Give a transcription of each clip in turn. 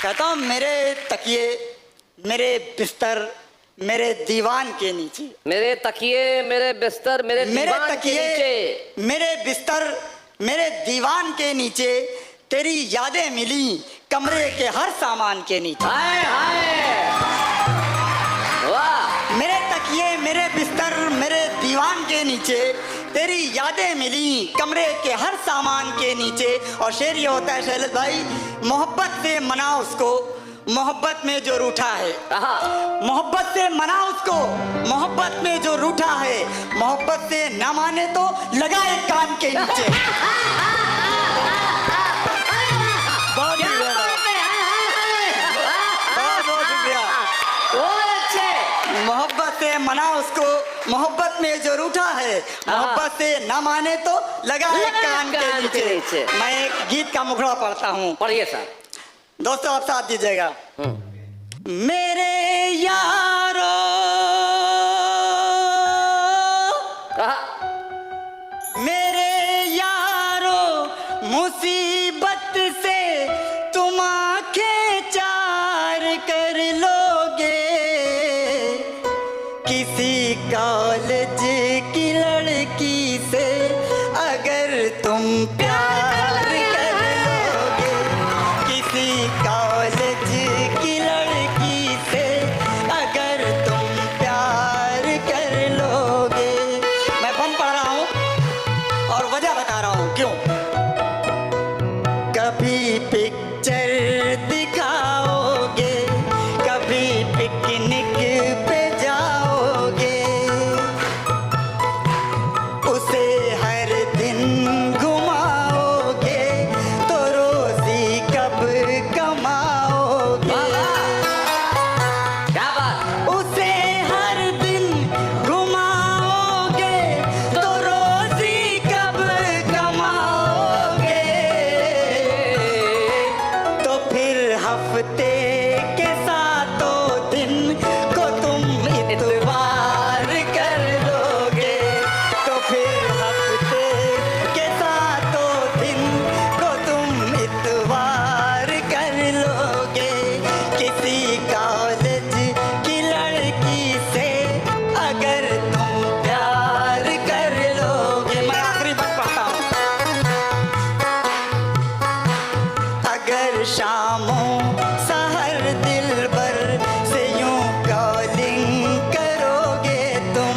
कहता हूँ मेरे तकिए, मेरे बिस्तर, मेरे दीवान के नीचे। मेरे तकिए, मेरे बिस्तर, मेरे दीवान के नीचे। मेरे बिस्तर, मेरे दीवान के नीचे तेरी यादें मिली कमरे के हर सामान के नीचे। हाय हाय, वाह। मेरे तकिए, मेरे बिस्तर, मेरे दीवान के नीचे तेरी यादें मिली कमरे के हर सामान के नीचे। और शेर ये होता है शैलेश भाई, मोहब्बत से मना उसको मोहब्बत में जो रूठा है। मोहब्बत से मना उसको मोहब्बत में जो रूठा है। मोहब्बत से न माने तो लगाए कान के नीचे। बहुत शुक्रिया। मोहब्बत से मना उसको मोहब्बत में जो रूठा है। मोहब्बत से न माने तो लगाए कान के नीचे। मैं एक गीत का मुखड़ा पढ़ता हूँ। पढ़िए सर। दोस्तों आप साथ दीजिएगा। मेरे यारो, मेरे यारो, मुसीबत से तुम आंखें चार कर लोगे। किसी कॉलेज की लड़की से अगर तुम प्यार कर लोगे, किसी कॉलेज की लड़की से अगर तुम प्यार कर लोगे। मैं बम पढ़ रहा हूँ और वजह बता रहा हूँ क्यों। कभी पिक्चर दिखाओगे, कभी पिकनिक पे जाओगे, उसे हर दिन घुमाओगे, तो रोजी कब कमाओगे। क्या बात। उसे हर दिन घुमाओगे, तो रोजी कब कमाओगे। तो फिर हफ्ते के सातों दिन को तुम इतवार कर लोगे। तो फिर हफ्ते के सातों दिन को तुम इतवार कर लोगे। किसी कॉलेज की लड़की से अगर तुम प्यार कर लोगे। मैं आखिरी बात पढ़ता हूँ। अगर शामों सहर दिलबर से यूं कॉलिंग करोगे तुम,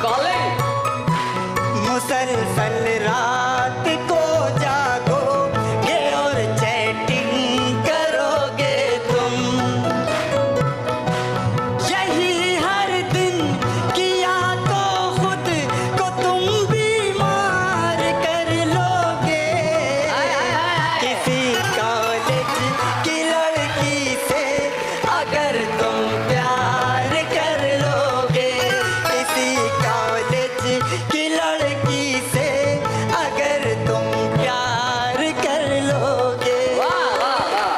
कॉलिंग। मुसलसल रात को जागोगे और चैटिंग करोगे तुम। यही हर दिन किया तो खुद को तुम बीमार कर लोगे। किसी कॉलेज की लड़की से अगर तुम प्यार कर लोगे, किसी कॉलेज की लड़की से अगर तुम प्यार कर लोगे। वाह वाह वाह,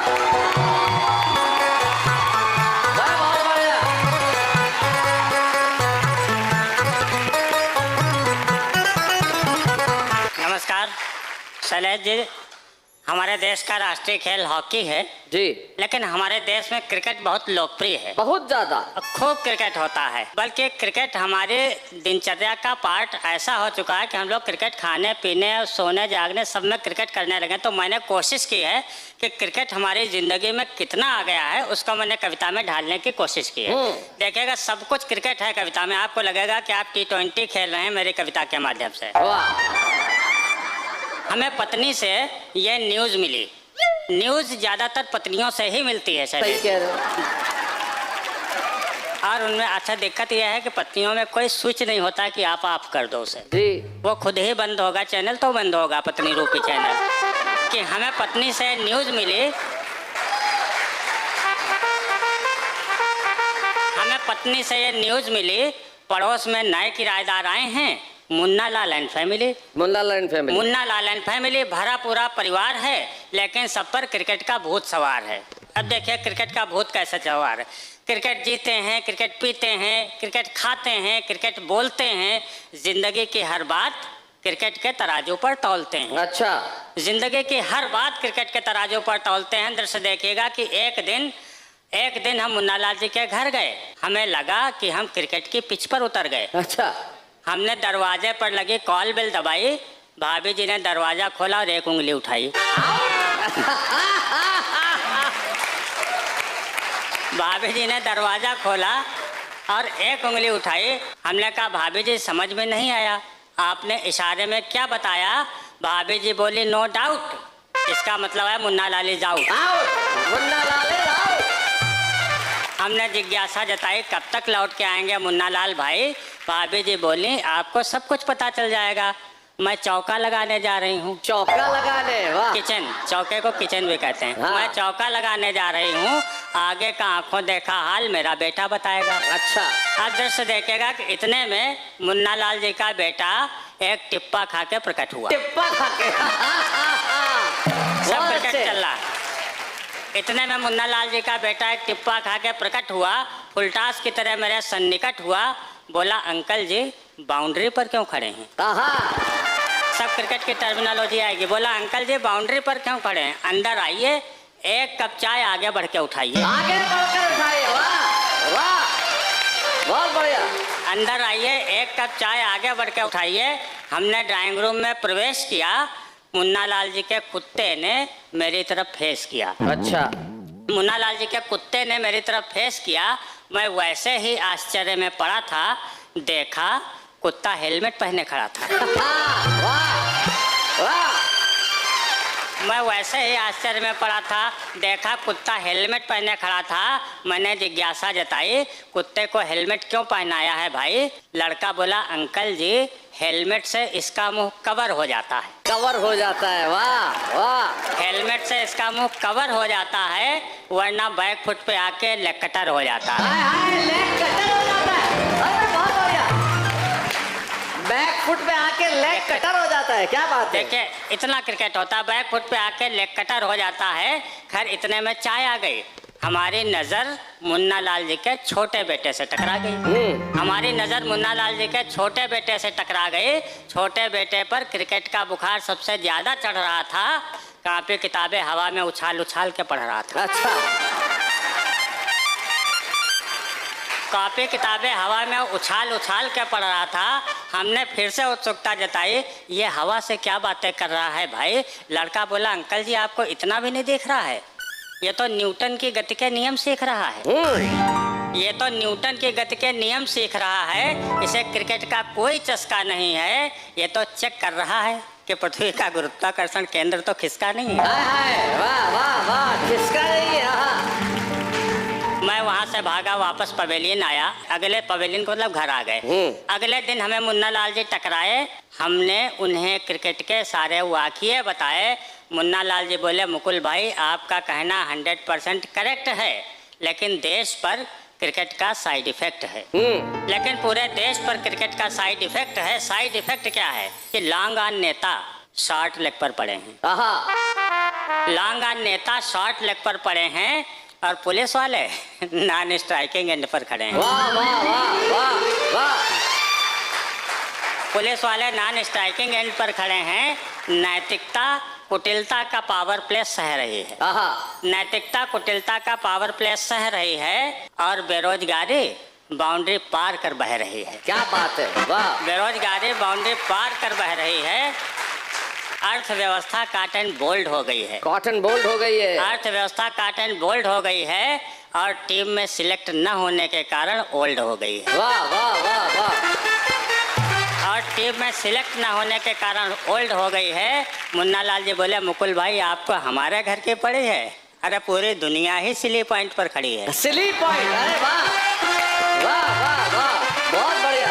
बहुत बढ़िया। नमस्कार शैलेश जी, हमारे देश का राष्ट्रीय खेल हॉकी है, जी। लेकिन हमारे देश में क्रिकेट बहुत लोकप्रिय है। बहुत ज्यादा। खूब क्रिकेट होता है, बल्कि क्रिकेट हमारे दिनचर्या का पार्ट ऐसा हो चुका है कि हम लोग क्रिकेट खाने पीने सोने जागने सब में क्रिकेट करने लगे। तो मैंने कोशिश की है कि क्रिकेट हमारी जिंदगी में कितना आ गया है उसको मैंने कविता में ढालने की कोशिश की है। देखिएगा सब कुछ क्रिकेट है कविता में। आपको लगेगा कि आप T20 खेल रहे हैं मेरी कविता के माध्यम से। वाह। हमें पत्नी से ये न्यूज़ मिली। न्यूज़ ज़्यादातर पत्नियों से ही मिलती है सही शायद। कह रहे हो। और उनमें अच्छा दिक्कत यह है कि पत्नियों में कोई स्विच नहीं होता कि आप ऑफ कर दो उसे। जी। वो खुद ही बंद होगा चैनल, तो बंद होगा पत्नी रूपी चैनल। कि हमें पत्नी से न्यूज़ मिली, हमें पत्नी से ये न्यूज़ मिली, पड़ोस में नए किराएदार आए हैं, Munna Lal and family. Munna Lal and family. Munna Lal and family भरा पूरा परिवार है, लेकिन सब पर क्रिकेट का भूत सवार है। अब देखिए क्रिकेट का भूत कैसे सवार है। क्रिकेट जीते हैं, क्रिकेट पीते हैं, क्रिकेट खाते हैं, क्रिकेट बोलते हैं, जिंदगी की हर बात क्रिकेट के तराजू पर तौलते हैं। अच्छा। जिंदगी की हर बात क्रिकेट के तराजू पर तौलते हैं। दृश्य देखिएगा कि एक दिन हम मुन्ना लाल जी के घर गए। हमें लगा कि हम क्रिकेट की पिच पर उतर गए। अच्छा। हमने दरवाजे पर लगी कॉल बेल दबाई। भाभी जी ने दरवाजा खोला और एक उंगली उठाई। भाभी जी ने दरवाजा खोला और एक उंगली उठाई। हमने कहा भाभी जी समझ में नहीं आया, आपने इशारे में क्या बताया? भाभी जी बोली नो डाउट, इसका मतलब है Munna Lal is out. Munna Lal is out. हमने जिज्ञासा जताई कब तक लौट के आएंगे मुन्ना लाल भाई? भाभी जी बोली आपको सब कुछ पता चल जाएगा, मैं चौका लगाने जा रही हूँ। चौका लगाने? वाह। किचन, चौके को किचन भी कहते हैं। हाँ। मैं चौका लगाने जा रही हूँ, आगे का आंखों देखा हाल मेरा बेटा बताएगा। अच्छा। अब दृश्य देखेगा कि इतने में मुन्ना लाल जी का बेटा एक टिप्पा खा के प्रकट हुआ। टिप्पा खा के? सब क्रिकेट चल रहा। इतने में मुन्ना लाल जी का बेटा एक टिप्पा खा के प्रकट हुआ, फुलटास की तरह मेरे सन्निकट हुआ। बोला अंकल जी बाउंड्री पर क्यों खड़े हैं? सब क्रिकेट की टर्मिनोलॉजी आएगी। बोला अंकल जी बाउंड्री पर क्यों खड़े हैं? अंदर आइए, एक कप चाय आगे बढ़ के उठाइए। आगे बढ़कर उठाइए। वाह वाह, बहुत बढ़िया। अंदर आइए, एक कप चाय आगे बढ़ के उठाइए। हमने ड्राइंग रूम में प्रवेश किया। मुन्ना लाल जी के कुत्ते ने मेरी तरफ फेस किया। अच्छा। मुन्ना लाल जी के कुत्ते ने मेरी तरफ फेस किया। मैं वैसे ही आश्चर्य में पड़ा था, देखा कुत्ता हेलमेट पहने खड़ा था। वाह वाह। मैं वैसे ही आश्चर्य में पड़ा था, देखा कुत्ता हेलमेट पहने खड़ा था। मैंने जिज्ञासा जताई कुत्ते को हेलमेट क्यों पहनाया है भाई? लड़का बोला अंकल जी हेलमेट से इसका मुंह कवर हो जाता है। कवर हो जाता है? वाह वाह। हेलमेट से इसका मुंह कवर हो जाता है, वरना बैक फुट पे आके लेग कटर हो जाता है। लेग कटर हो जाता है? अरे बहुत बढ़िया। बैक फुट पे आके लेग कटर हो जाता है, क्या बात है? देखिए इतना क्रिकेट होता है, बैक फुट पे आके लेग कटर हो जाता है। खैर इतने में चाय आ गई। हमारी नजर मुन्ना लाल जी के छोटे बेटे से टकरा गई। हमारी नजर मुन्ना लाल जी के छोटे बेटे से टकरा गई। छोटे बेटे पर क्रिकेट का बुखार सबसे ज्यादा चढ़ रहा था। कापी किताबें हवा में उछाल उछाल के पढ़ रहा था। अच्छा। कॉपी किताबें हवा में उछाल उछाल के पढ़ रहा था। हमने फिर से उत्सुकता जताई, ये हवा से क्या बातें कर रहा है भाई? लड़का बोला अंकल जी आपको इतना भी नहीं दिख रहा है? ये तो न्यूटन की गति के नियम सीख रहा है। ये तो न्यूटन की गति के नियम सीख रहा है। इसे क्रिकेट का कोई चस्का नहीं है। ये तो चेक कर रहा है कि पृथ्वी का गुरुत्वाकर्षण केंद्र तो खिसका नहीं है। वाह वाह वाह, खिसका नहीं है। मैं वहाँ से भागा, वापस पवेलियन आया। अगले पवेलियन को मतलब घर आ गए। अगले दिन हमें मुन्ना लाल जी टकराए। हमने उन्हें क्रिकेट के सारे वाक़िए बताए। मुन्ना लाल जी बोले मुकुल भाई आपका कहना 100% करेक्ट है, लेकिन देश पर क्रिकेट का साइड इफेक्ट है। लेकिन पूरे देश पर क्रिकेट का साइड इफेक्ट है। साइड इफेक्ट क्या है कि लॉन्ग ऑन नेता शॉर्ट लेग पर पड़े हैं। लॉन्ग ऑन नेता शॉर्ट लेग पर पड़े हैं और पुलिस वाले नॉन स्ट्राइकिंग एंड पर खड़े हैं। वाह वाह वाह वाह वाह। पुलिस वाले नॉन स्ट्राइकिंग एंड पर खड़े हैं। नैतिकता कुटिलता का पावर प्ले सह रही है। नैतिकता कुटिलता का पावर प्ले सह रही है और बेरोजगारी बाउंड्री पार कर बह रही है। क्या बात है, वाह। बेरोजगारी बाउंड्री पार कर बह रही है। अर्थव्यवस्था काट एंड बोल्ड हो गई है। कॉटन बोल्ड हो गई है। अर्थव्यवस्था काट एंड बोल्ड हो गई है और टीम में सिलेक्ट न होने के कारण ओल्ड हो गई है। वाह वाह वाह वाह। और टीम में सिलेक्ट न होने के कारण ओल्ड हो गई है। मुन्ना लाल जी बोले मुकुल भाई आपको हमारे घर की पड़ी है? अरे पूरी दुनिया ही सिली पॉइंट पर खड़ी है। Silly point? अरे वाह वाह वाह वाह, बहुत बढ़िया।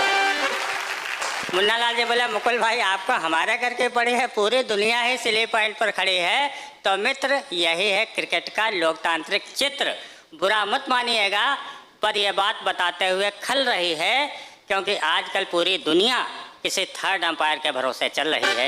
मुन्ना लाल जी बोले मुकुल भाई आपको हमारे घर की पड़ी है, पूरी दुनिया ही सिली पॉइंट पर खड़ी है। तो मित्र यही है क्रिकेट का लोकतांत्रिक चित्र। बुरा मत मानिएगा, पर यह बात बताते हुए खल रही है क्योंकि आजकल पूरी दुनिया किसी थर्ड अंपायर के भरोसे चल रही है।